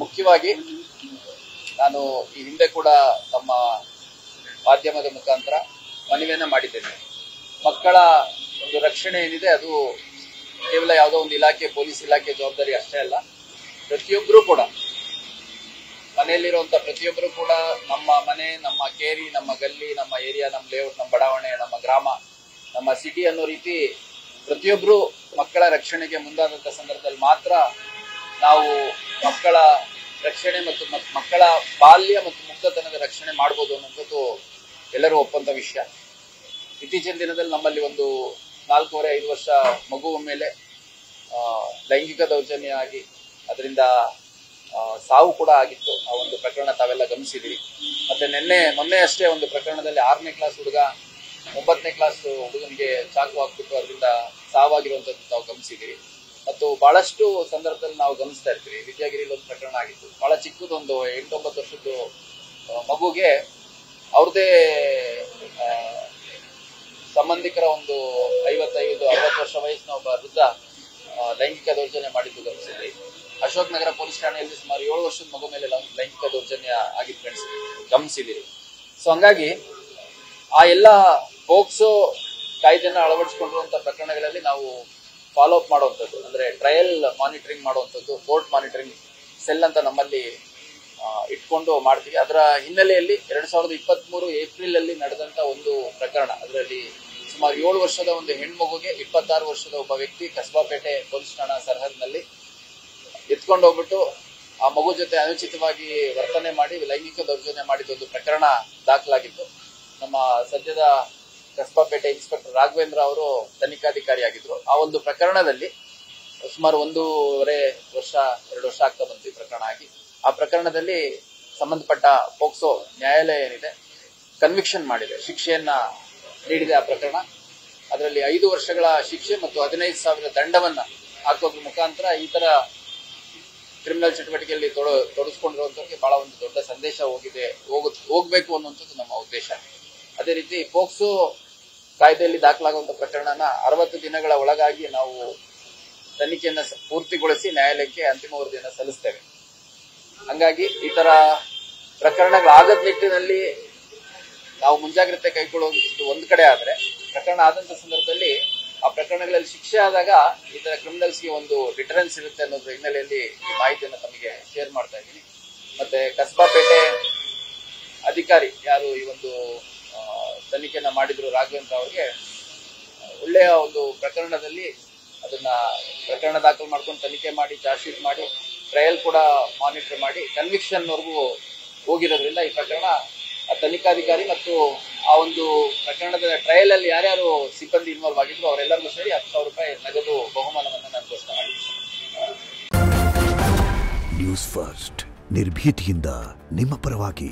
ಮುಖ್ಯವಾಗಿ ನಾನು ಈ ಹಿಂದೆ ಕೂಡ ನಮ್ಮ ಮಾಧ್ಯಮದ ಮುಖಾಂತರ ಮನವಿಯನ್ನ ಮಾಡಿದ್ದೇನೆ. ಮಕ್ಕಳ ಒಂದು ರಕ್ಷಣೆ ಏನಿದೆ ಅದು ಕೇವಲ ಯಾವುದೋ ಒಂದು ಇಲಾಖೆ, ಪೊಲೀಸ್ ಇಲಾಖೆ ಜವಾಬ್ದಾರಿ ಅಷ್ಟೇ ಅಲ್ಲ. ಪ್ರತಿಯೊಬ್ಬರು ಕೂಡ, ಮನೆಯಲ್ಲಿರುವಂತ ಪ್ರತಿಯೊಬ್ಬರು ಕೂಡ ನಮ್ಮ ಮನೆ, ನಮ್ಮ ಕೇರಿ, ನಮ್ಮ ಗಲ್ಲಿ, ನಮ್ಮ ಏರಿಯಾ, ನಮ್ಮ ಲೇಔಟ್, ನಮ್ಮ ಬಡಾವಣೆ, ನಮ್ಮ ಗ್ರಾಮ, ನಮ್ಮ ಸಿಟಿ ಅನ್ನೋ ರೀತಿ ಪ್ರತಿಯೊಬ್ಬರು ಮಕ್ಕಳ ರಕ್ಷಣೆಗೆ ಮುಂದಾದಂತ ಸಂದರ್ಭದಲ್ಲಿ ಮಾತ್ರ ನಾವು ಮಕ್ಕಳ ರಕ್ಷಣೆ ಮತ್ತು ಮಕ್ಕಳ ಬಾಲ್ಯ ಮತ್ತು ಮುಕ್ತತನದ ರಕ್ಷಣೆ ಮಾಡಬಹುದು ಅನ್ನೋದು ಎಲ್ಲರೂ ಒಪ್ಪಂತ ವಿಷಯ. ಇತ್ತೀಚಿನ ದಿನದಲ್ಲಿ ನಮ್ಮಲ್ಲಿ ಒಂದು 4.5 ವರ್ಷ ಮಗು ಮೇಲೆ ಲೈಂಗಿಕ ದೌರ್ಜನ್ಯ ಆಗಿ ಅದರಿಂದ ಸಾವು ಕೂಡ ಆಗಿತ್ತು. ಆ ಒಂದು ಪ್ರಕರಣ ತಾವೆಲ್ಲ ಗಮನಿಸಿದಿರಿ. ಮತ್ತೆ ಮೊನ್ನೆ ಅಷ್ಟೇ ಒಂದು ಪ್ರಕರಣದಲ್ಲಿ 6ನೇ ಕ್ಲಾಸ್ ಹುಡುಗ 9ನೇ ಕ್ಲಾಸ್ ಹುಡುಗನಿಗೆ ಚಾಕು ಹಾಕ್ಬಿಟ್ಟು ಅದರಿಂದ ಸಾವಾಗಿರುವಂತದ್ದು ತಾವು ಗಮನಿಸಿದಿರಿ. ಮತ್ತು ಬಹಳಷ್ಟು ಸಂದರ್ಭದಲ್ಲಿ ನಾವು ಗಮನಿಸ್ತಾ ಇರ್ತೀವಿ. ವಿದ್ಯಾಗಿರಿಯಲ್ಲಿ ಒಂದು ಪ್ರಕರಣ ಆಗಿತ್ತು. ಬಹಳ ಚಿಕ್ಕದೊಂದು 8-9 ವರ್ಷದ್ದು ಮಗುಗೆ ಅವ್ರದೇ ಸಂಬಂಧಿಕರ ಒಂದು 55-60 ವರ್ಷ ವಯಸ್ಸಿನ ಒಬ್ಬ ವೃದ್ಧ ಲೈಂಗಿಕ ದೌರ್ಜನ್ಯ ಮಾಡಿದ್ದು ಗಮನಿಸಿದ್ರಿ. ಅಶೋಕ್ ನಗರ ಪೊಲೀಸ್ ಠಾಣೆಯಲ್ಲಿ ಸುಮಾರು 7 ವರ್ಷದ ಮಗು ಮೇಲೆ ಲೈಂಗಿಕ ದೌರ್ಜನ್ಯ ಆಗಿದ್ದು ಗಮನಿಸಿದಿರಿ. ಸೊ ಹಂಗಾಗಿ ಆ ಎಲ್ಲ ಪೋಕ್ಸೋ ಕಾಯ್ದೆನ ಅಳವಡಿಸಿಕೊಂಡಿರುವಂತಹ ಪ್ರಕರಣಗಳಲ್ಲಿ ನಾವು ಫಾಲೋ ಅಪ್ ಮಾಡುವಂಥದ್ದು, ಅಂದ್ರೆ ಟ್ರಯಲ್ ಮಾನಿಟರಿಂಗ್ ಮಾಡುವಂಥದ್ದು, ಕೋರ್ಟ್ ಮಾನಿಟರಿಂಗ್ ಸೆಲ್ ಅಂತ ನಮ್ಮಲ್ಲಿ ಇಟ್ಕೊಂಡು ಮಾಡ್ತೀವಿ. ಅದರ ಹಿನ್ನೆಲೆಯಲ್ಲಿ 2023 ಏಪ್ರಿಲ್ ಅಲ್ಲಿ ನಡೆದಂತ ಒಂದು ಪ್ರಕರಣ, ಅದರಲ್ಲಿ ಸುಮಾರು 7 ವರ್ಷದ ಒಂದು ಹೆಣ್ಮಗುಗೆ 26 ವರ್ಷದ ಒಬ್ಬ ವ್ಯಕ್ತಿ ಕಸಬಾಪೇಟೆ ಪೊಲೀಸ್ ಠಾಣಾ ಸರಹದ್ನಲ್ಲಿ ಎತ್ಕೊಂಡು ಹೋಗ್ಬಿಟ್ಟು ಆ ಮಗು ಜೊತೆ ಅನುಚಿತವಾಗಿ ವರ್ತನೆ ಮಾಡಿ ಲೈಂಗಿಕ ದೌರ್ಜನ್ಯ ಮಾಡಿದೊಂದು ಪ್ರಕರಣ ದಾಖಲಾಗಿತ್ತು. ನಮ್ಮ ಸದ್ಯದ ಕಸಬಾಪೇಟೆ ಇನ್ಸ್ಪೆಕ್ಟರ್ ರಾಘವೇಂದ್ರ ಅವರು ತನಿಖಾಧಿಕಾರಿಯಾಗಿದ್ರು. ಆ ಒಂದು ಪ್ರಕರಣದಲ್ಲಿ ಸುಮಾರು 1.5 ವರ್ಷ 2 ವರ್ಷ ಆಗ್ತಾ ಬಂತು ಈ ಪ್ರಕರಣ ಆಗಿ. ಆ ಪ್ರಕರಣದಲ್ಲಿ ಸಂಬಂಧಪಟ್ಟ ಪೋಕ್ಸೋ ನ್ಯಾಯಾಲಯ ಏನಿದೆ ಕನ್ವಿಕ್ಷನ್ ಮಾಡಿದೆ, ಶಿಕ್ಷೆಯನ್ನ ನೀಡಿದೆ. ಆ ಪ್ರಕರಣ ಅದರಲ್ಲಿ 5 ವರ್ಷಗಳ ಶಿಕ್ಷೆ ಮತ್ತು 15,000 ದಂಡವನ್ನ ಹಾಕೋದ್ರ ಮುಖಾಂತರ ಈ ತರ ಕ್ರಿಮಿನಲ್ ಚಟುವಟಿಕೆಯಲ್ಲಿ ತೊಡಗಿಸ್ಕೊಂಡಿರುವಂತಕ್ಕೆ ಬಹಳ ಒಂದು ದೊಡ್ಡ ಸಂದೇಶ ಹೋಗ್ಬೇಕು ಅನ್ನುವಂಥದ್ದು ನಮ್ಮ ಉದ್ದೇಶ. ಅದೇ ರೀತಿ ಪೋಕ್ಸೋ ಕಾಯ್ದೆಯಲ್ಲಿ ದಾಖಲಾಗುವಂತಹ ಪ್ರಕರಣನ 60 ದಿನಗಳ ಒಳಗಾಗಿ ನಾವು ತನಿಖೆಯನ್ನ ಪೂರ್ತಿಗೊಳಿಸಿ ನ್ಯಾಯಾಲಯಕ್ಕೆ ಅಂತಿಮ ವರದಿಯನ್ನ ಸಲ್ಲಿಸ್ತೇವೆ. ಹಂಗಾಗಿ ಈ ತರ ಪ್ರಕರಣಗಳಾಗದ ನಿಟ್ಟಿನಲ್ಲಿ ನಾವು ಮುಂಜಾಗ್ರತೆ ಕೈಗೊಳ್ಳುವುದು ಒಂದು ಕಡೆ ಆದ್ರೆ, ಪ್ರಕರಣ ಆದಂತ ಸಂದರ್ಭದಲ್ಲಿ ಆ ಪ್ರಕರಣಗಳಲ್ಲಿ ಶಿಕ್ಷೆ ಆದಾಗ ಈ ತರ ಕ್ರಿಮಿನಲ್ಸ್ಗೆ ಒಂದು ಡಿಟರೆನ್ಸ್ ಇರುತ್ತೆ ಅನ್ನೋದ್ರ ಹಿನ್ನೆಲೆಯಲ್ಲಿ ಈ ಮಾಹಿತಿಯನ್ನು ತಮಗೆ ಶೇರ್ ಮಾಡ್ತಾ ಇದ್ದೀನಿ. ಮತ್ತೆ ಕಸಬಾಪೇಟೆ ಅಧಿಕಾರಿ ಯಾರು ಈ ಒಂದು ತನಿಖೆಯನ್ನ ಮಾಡಿದ್ರು ರಾಘವೇಂದ್ರ ಅವರಿಗೆ ಒಳ್ಳೆಯ ಒಂದು ಪ್ರಕರಣದಲ್ಲಿ ಅದನ್ನ ಪ್ರಕರಣ ದಾಖಲು ಮಾಡ್ಕೊಂಡು ತನಿಖೆ ಮಾಡಿ ಚಾರ್ಜ್ ಶೀಟ್ ಮಾಡಿ ಟ್ರಯಲ್ ಕೂಡ ಮಾನಿಟರ್ ಮಾಡಿ ಕನ್ವಿಕ್ಷನ್ ವರೆಗೂ ಹೋಗಿರೋದ್ರಿಂದ ಈ ಪ್ರಕರಣ ತನಿಖಾಧಿಕಾರಿ ಮತ್ತು ಆ ಒಂದು ಪ್ರಕರಣದ ಟ್ರಯಲ್ ಅಲ್ಲಿ ಯಾರ್ಯಾರು ಸಿಬ್ಬಂದಿ ಇನ್ವಾಲ್ವ್ ಆಗಿದ್ರು ಅವರೆಲ್ಲರಿಗೂ ಸೇರಿ 10,000 ರೂಪಾಯಿ ನಗದು ಬಹುಮಾನವನ್ನು ನಾನು ಘೋಷಣೆ ಮಾಡಿದ್ದೀನಿ. ನ್ಯೂಸ್ ಫಸ್ಟ್ ನಿರ್ಭೀತಿಯಿಂದ ನಿಮ್ಮ ಪರವಾಗಿ.